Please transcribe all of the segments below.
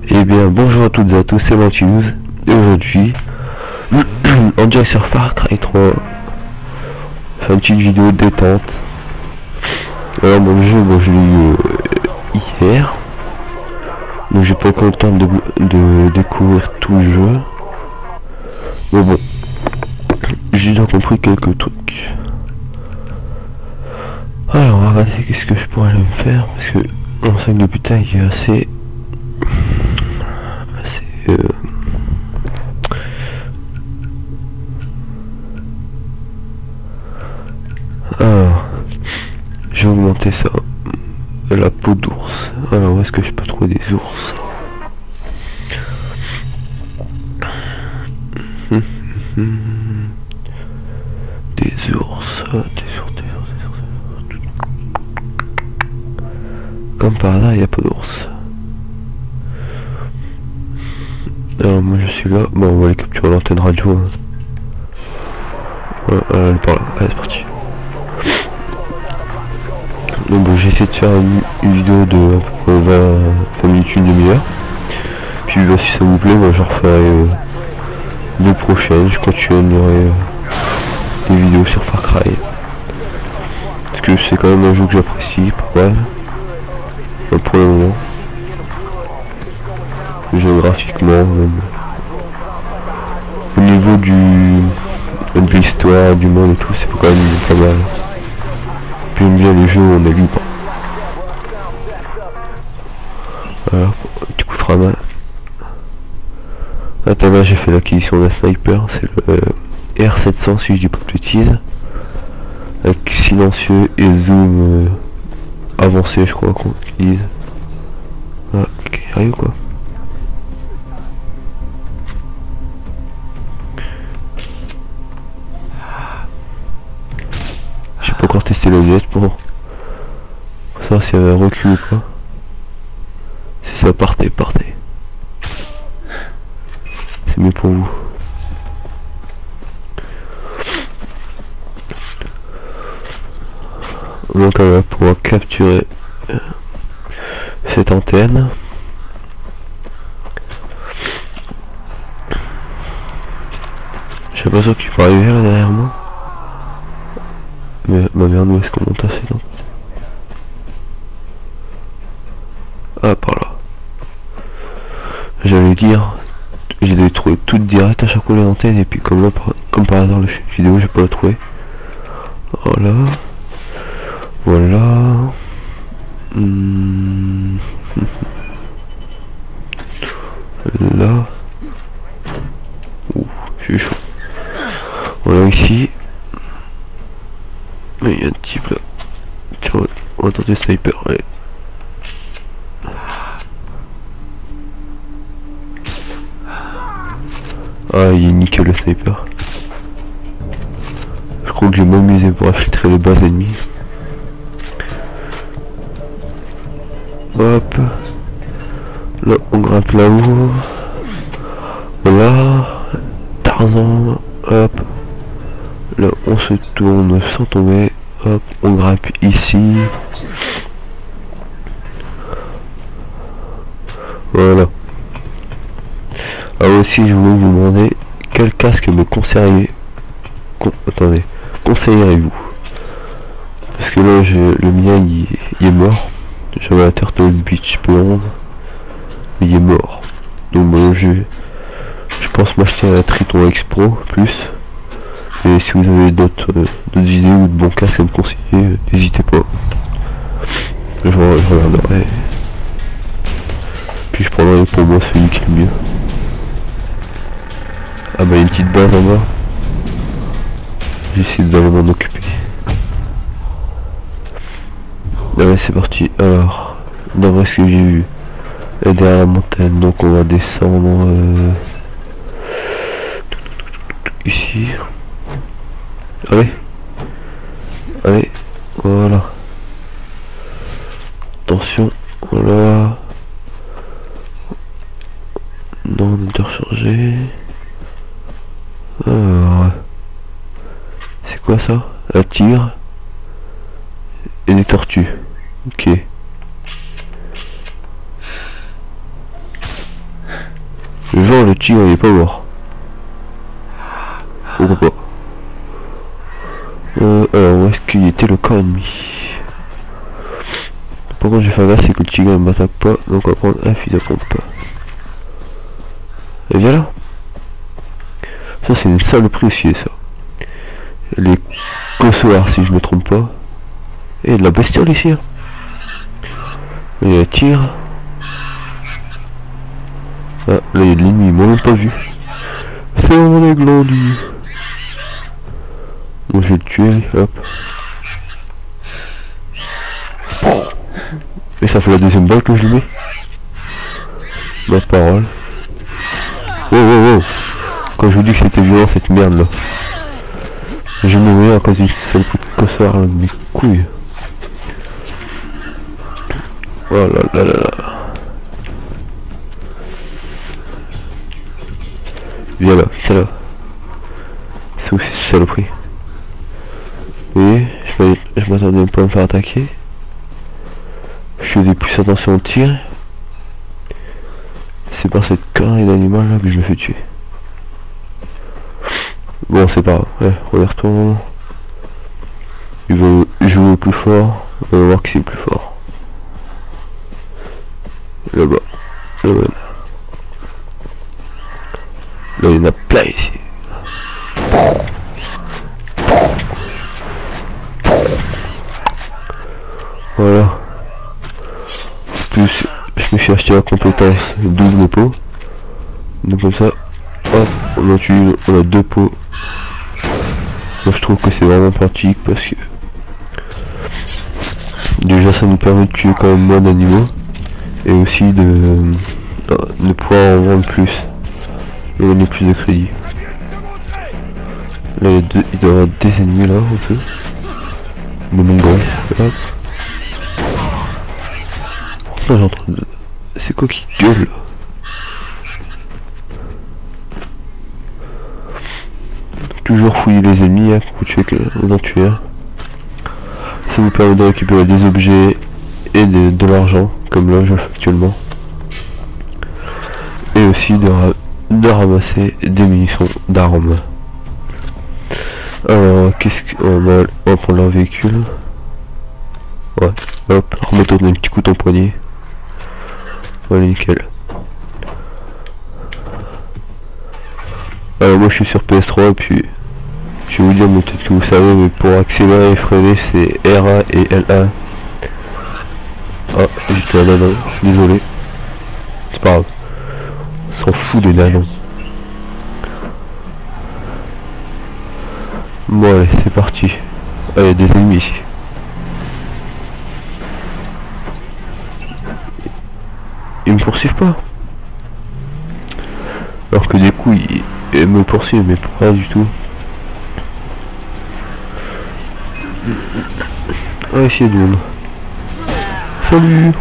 Eh bien bonjour à toutes et à tous, c'est Mathieu et aujourd'hui en direct sur Far Cry 3, on fait une petite vidéo de détente. Alors mon jeu, moi je l'ai eu hier, donc j'ai pas encore le temps de découvrir tout le jeu, mais bon, j'ai déjà compris quelques trucs. Alors on va regarder qu'est-ce que je pourrais me faire, parce que mon sac de putain il est assez alors j'ai augmenté ça, la peau d'ours. Alors où est-ce que je peux trouver des ours? Des ours, comme par hasard il n'y a pas d'ours. Alors moi je suis là, bon on va aller capturer l'antenne radio, hein. Voilà, elle est par là, allez c'est parti. Donc bon, j'ai essayé de faire une vidéo de à peu près 20 minutes, une demi-heure. Puis là, si ça vous plaît, moi j'en referai des prochaines, je continuerai des vidéos sur Far Cry. Parce que c'est quand même un jeu que j'apprécie pas mal. Pour le moment. Géographiquement même. Au niveau de l'histoire, du monde et tout, c'est quand même pas mal. Puis j'aime bien les jeux où on est libre. Voilà, petit coup de ramin. Attends, là j'ai fait l'acquisition d'un sniper, c'est le R700 si je dis pas de bêtises. Avec silencieux et zoom avancé, je crois qu'on utilise. Ah, quelqu'un y arrive quoi. J'ai pas encore testé la lunette pour savoir s'il y avait un recul ou pas. Si ça partez. C'est mieux pour vous. Donc on va pouvoir capturer cette antenne. J'ai l'impression qu'il va arriver là derrière moi. Mais ma merde, où est-ce qu'on monte à cette antenne? Ah, par là. J'allais dire, j'ai dû trouver toute direct à chaque fois les antennes, et puis comme là, comme par hasard, le chef vidéo, j'ai pas la trouvé. Voilà. Voilà. Là. Ouh, je suis chaud. Voilà ici. Mais il y a un type là. Tiens, on va tenter le sniper. Allez. Ah, il est nickel le sniper. Je crois que j'ai m'amusé pour infiltrer les bases ennemies. Hop. Là, on grimpe là-haut. Voilà. Tarzan. Hop. Là, on se tourne sans tomber. Hop, on grimpe ici. Voilà. Alors aussi, je voulais vous demander quel casque me conseilleriez. Conseillerez-vous? Parce que là, le mien, il est mort. J'avais un Turtle Beach P11, mais il est mort. Donc bon, je pense m'acheter un Triton X Pro plus. Et si vous avez d'autres idées ou de bons casques à me conseiller, n'hésitez pas. Je regarderai. Puis je prendrai pour moi celui qui est le mieux. Ah bah il y a une petite base en bas. J'essaie d'aller m'en occuper. Allez c'est parti. Alors, d'après ce que j'ai vu, derrière la montagne, donc on va descendre ici. Allez, voilà. Attention, voilà. Non, on est déjà rechargé. Alors, c'est quoi ça? Un tigre et des tortues. Ok. Genre le tigre il est pas mort. Pourquoi pas. Alors où est-ce qu'il était le corps ennemi? Par contre j'ai fait gaffe, c'est que le tigre ne m'attaque pas, donc on va prendre un fusil à pompe. Et viens là. Ça c'est une saloperie aussi ça. Les cossoirs si je me trompe pas. Et de la bestiole ici. Hein. Il y a un tir. Ah, là il y a de l'ennemi, ils m'ont même pas vu. C'est vraiment des glandus. Moi je vais le tuer, hop. Et ça fait la deuxième balle que je lui mets. Ma parole. Wow. Quand je vous dis que c'était violent cette merde là. Je me mets à cause d'une sale coup de cossard là de mes couilles. Oh là là là là. Viens là, c'est là. C'est où cette saloperie? Oui, je m'attendais même pas à me faire attaquer. Je faisais plus attention au tir. C'est par cette connerie d'animal là que je me fais tuer. Bon c'est pas grave, ouais, on y retourne. Il veut jouer au plus fort, on va voir qui c'est le plus fort. Là-bas, là-bas. Là il y en a plein ici. Voilà. En plus, je me suis acheté la compétence double pot. Donc comme ça, hop, on a deux pots. Moi je trouve que c'est vraiment pratique parce que déjà ça nous permet de tuer quand même moins d'animaux et aussi de pouvoir en vendre plus et gagner plus de crédit. Là il doit y avoir des ennemis là au-dessus. Mais mon gars, hop. Pourtant j'entends de... C'est quoi qui gueule là? Toujours fouiller les ennemis hein, pour tuer en tuer un. Ça vous permet de récupérer des objets et de l'argent, comme là je le fais actuellement. Et aussi de ramasser des munitions d'armes. Alors qu'est-ce qu'on va prendre leur véhicule. Ouais, hop, remettre un petit coup de poignet. Voilà, nickel. Alors moi je suis sur PS3 et puis je vais vous dire, mais peut-être que vous savez, mais pour accélérer et freiner c'est R1 et L1. Ah, j'ai tué un nanon, désolé. C'est pas grave. On s'en fout des nanons. Bon allez, c'est parti. Ah, il y a des ennemis ici. Ils me poursuivent pas. Alors que des coups ils me poursuivent mais pour rien du tout. Ah ici il y a du monde. Salut.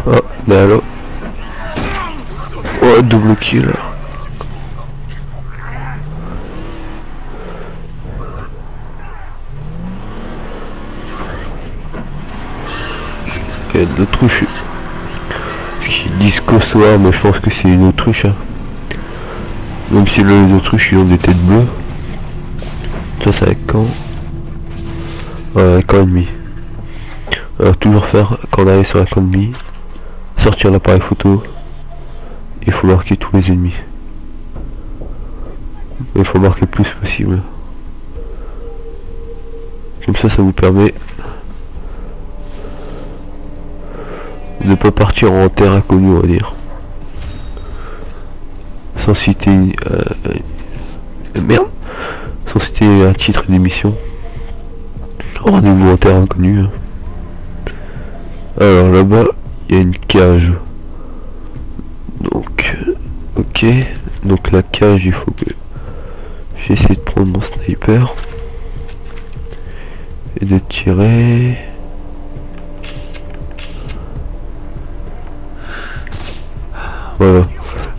Ah ben là. Oh double kill. Il y a de l'autruche. Ce qu'ils disent cossoir, mais je pense que c'est une autruche. Hein. Même si là les autruches ils ont des têtes bleues. Ça c'est avec quand camp ennemi. Alors toujours faire quand on arrive sur un camp ennemi, sortir l'appareil photo, il faut marquer tous les ennemis. Il faut marquer le plus possible. Comme ça vous permet de ne pas partir en terre inconnue on va dire. Sans citer merde. Sans citer un titre d'émission. Rendez-vous en terre inconnue. Alors là-bas, il y a une cage. Donc, ok. Donc la cage, il faut que j'essaie de prendre mon sniper et de tirer. Voilà.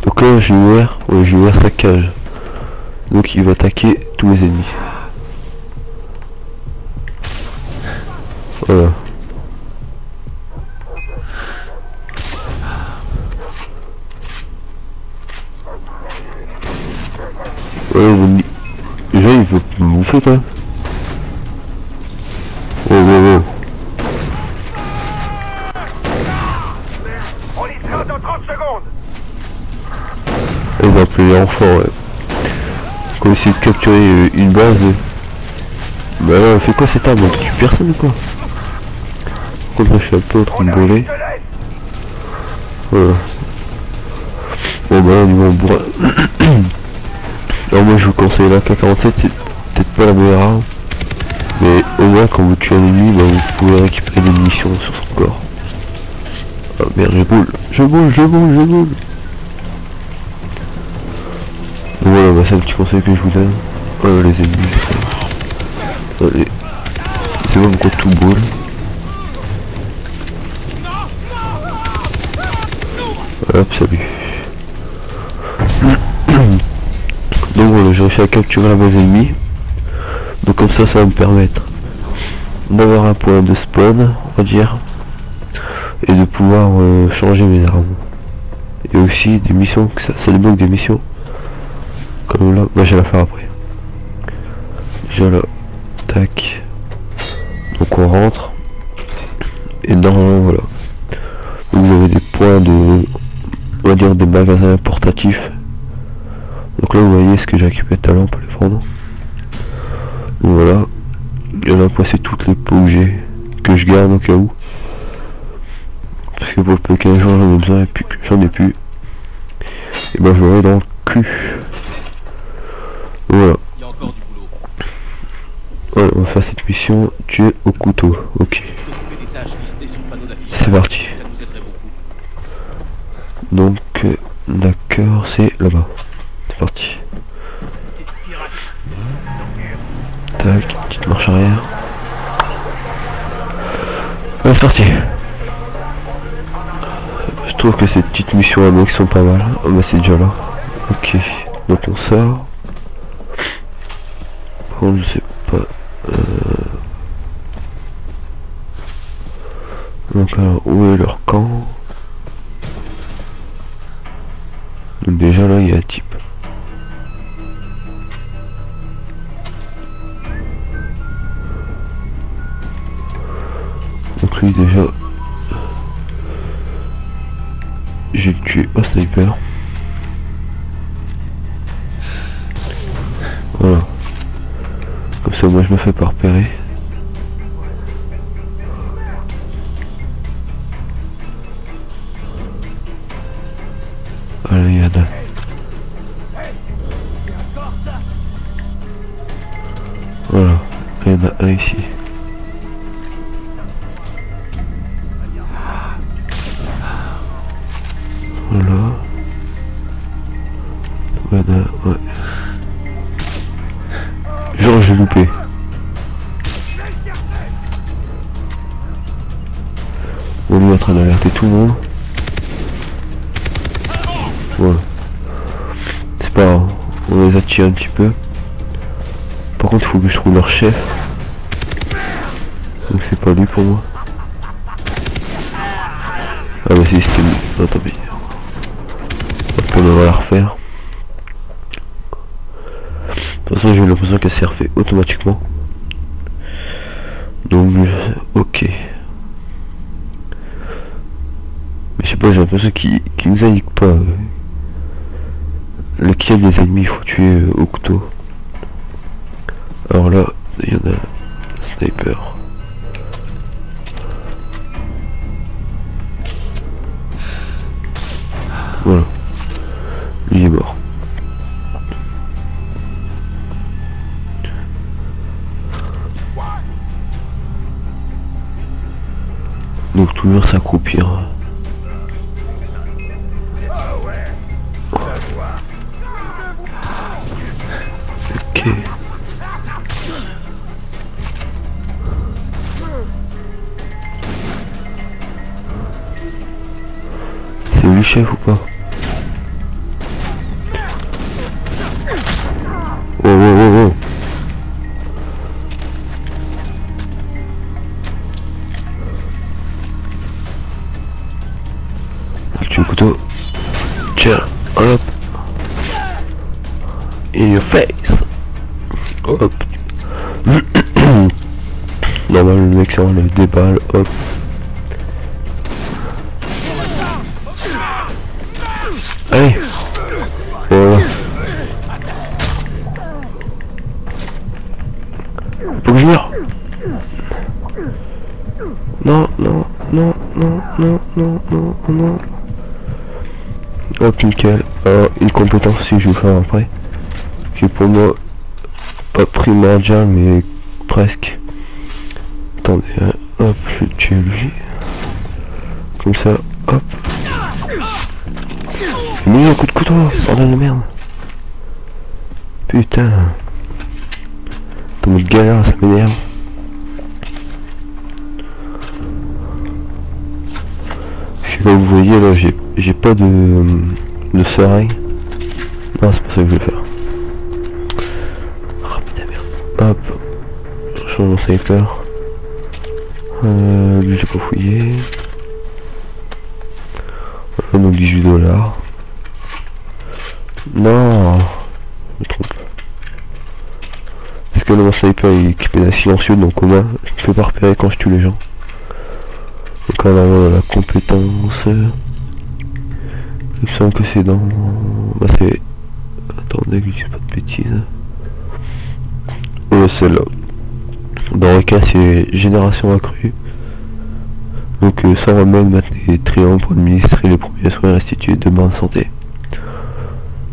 Donc là, j'ai ouvert sa cage. Donc il va attaquer tous les ennemis. Voilà. Oh, oh, oh. On y sera dans 30 secondes. Ils ont appelé les enfants, ouais. Quand on essaie de capturer une base. Bah là, on fait quoi cette arme? On tue personne ou quoi? Comme ça, je suis un peu en train de brûler. Voilà. Bon bah là, au niveau bourrin. Alors moi, je vous conseille la K47, c'est peut-être pas la meilleure arme. Mais au moins, quand vous tuez un ennemi, bah, vous pouvez récupérer des munitions sur son corps. Ah merde, je boule. Donc voilà, bah, c'est un petit conseil que je vous donne. Voilà les ennemis. Allez. C'est bon pourquoi tout brûle. Hop, salut. Donc voilà, j'ai réussi à capturer la base ennemie. Donc comme ça, ça va me permettre d'avoir un point de spawn, on va dire. Et de pouvoir changer mes armes. Et aussi des missions, que ça débloque des missions. Comme là, bah je vais la faire après. Déjà là, tac. Donc on rentre. Et normalement voilà. Donc vous avez des points de, on va dire des magasins portatifs. Donc là vous voyez ce que j'ai récupéré tout à l'heure, on peut les prendre. Donc voilà. Et là après c'est toutes les pots que je garde au cas où. Parce que pour le peu qu'un jour j'en ai besoin et puis que j'en ai plus. Et ben j'aurai dans le cul. Voilà. Ouais, on va faire cette mission, tuer au couteau. Ok. C'est parti. Donc, d'accord, c'est là-bas. C'est parti. Tac, petite marche arrière. Ouais, c'est parti. Je trouve que ces petites missions à mec sont pas mal. Ah bah c'est déjà là. Ok. Donc on sort. Je sais pas. Donc alors où est leur camp? Donc déjà là il y a un type. Donc lui déjà j'ai tué un sniper. Voilà. Comme ça moi je me fais pas repérer. Allez, il y en a. Voilà, il y en a un ici. Voilà. Voilà, ouais. Genre j'ai loupé. On est en train d'alerter tout le monde. Voilà. C'est pas grave. On les attire un petit peu. Par contre il faut que je trouve leur chef. Donc c'est pas lui pour moi. Ah bah si c'est lui. Non tant pis. On va la refaire. De toute façon j'ai l'impression qu'elle s'est refait automatiquement. Donc ok. Mais je sais pas, j'ai l'impression qu'il nous indique pas lequel des ennemis il faut tuer au couteau. Alors là, il y en a un sniper. Voilà. Lui est mort. Donc toujours s'accroupir. Ok. C'est lui chef ou pas? Oh oh oh oh. Tu le couteau. Tiens, hop. In your face. Hop. Normal, le mec ça enlève des balles, hop. Allez. Voilà. Faut que je meure. Non, non, non, non, non, non, non, non. Hop, nickel. Une compétence si je vais faire après. Qui est pour moi pas primordial mais presque. Attendez, hop, je tue lui. Comme ça, hop. J'ai mis un coup de couteau, bordel de merde. Putain. Dans mode galère, ça m'énerve. Comme vous voyez là, j'ai pas de seringue. Non, c'est pas ça que je vais faire. Oh putain merde. Hop. Je change mon sniper. Lui j'ai pas fouillé. Voilà, donc 18 $. Non, je me trompe. Parce que là, mon sniper il est équipé d'un silencieux, donc au moins je ne fais pas repérer quand je tue les gens. Donc alors la compétence. Il me semble que c'est dans. Bah c'est. Attendez que je dise pas de bêtises. Ouais, celle-là. Dans le cas c'est génération accrue. Donc sans remède, maintenez les triangles pour administrer les premiers soins et restituer de bonne santé.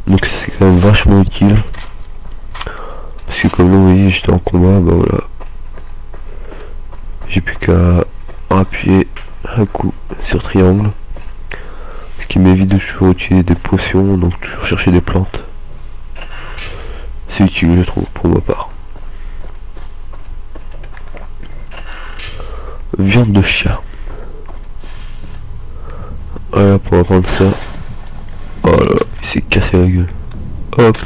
Donc c'est quand même vachement utile. Parce que comme là vous voyez j'étais en combat, bah voilà. J'ai plus qu'à appuyer un coup sur triangle. Ce qui m'évite de toujours utiliser des potions, donc toujours chercher des plantes. C'est utile je trouve pour ma part. Viande de chat. Voilà pour apprendre ça. Oh là là, il s'est cassé la gueule. Hop.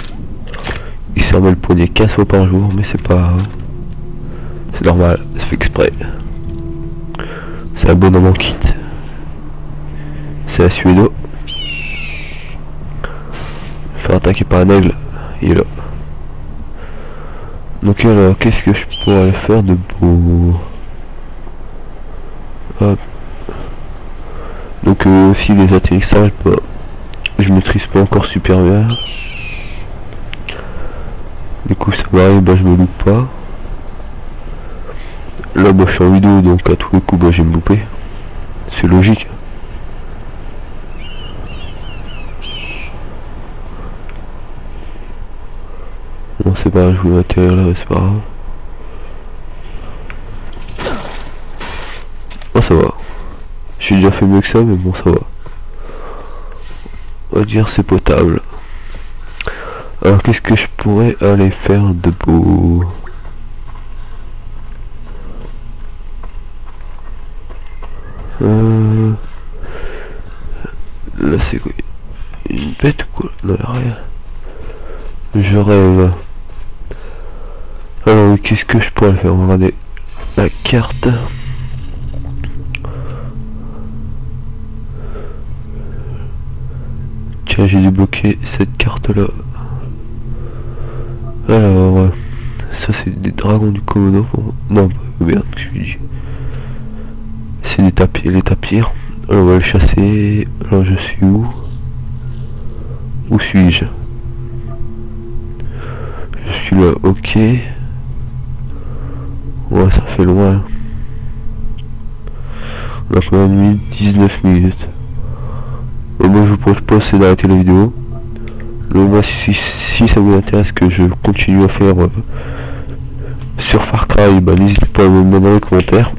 Il s'en met le poignet 15 fois par jour, mais c'est pas grave. C'est normal, c'est fait exprès. C'est un bonhomme en kit. C'est un suédo. Faire attaquer par un aigle. Il est là. Donc alors, qu'est-ce que je pourrais faire de beau? Hop. Donc aussi les atterrissages, bah, je maîtrise pas encore super bien. Du coup ça m'arrive, bah je me loupe pas. Là bah je suis en vidéo donc à tous les coups bah je vais me louper. C'est logique. Non c'est pas grave, je voulais atterrir là, c'est pas grave. Oh ça va. J'ai déjà fait mieux que ça mais bon ça va. On va dire c'est potable. Alors qu'est-ce que je pourrais aller faire de beau? Là c'est quoi? Une bête ou quoi? Non y'a rien. Je rêve. Alors qu'est-ce que je pourrais faire? On va regarder la carte. Tiens j'ai débloqué cette carte là. Alors ça c'est des dragons du Komodo. Non merde que je dis. C'est des tapirs, les tapirs. Alors on va le chasser. Alors je suis où? Où suis-je? Je suis là, ok. Ouais ça fait loin. On a combien de minutes? 19 minutes. Moi je vous propose c'est d'arrêter la vidéo. Donc moi si ça vous intéresse que je continue à faire sur Far Cry, bah n'hésitez pas à me mettre dans les commentaires.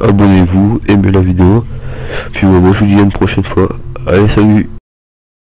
Abonnez-vous, aimez la vidéo. Puis moi je vous dis à une prochaine fois. Allez salut.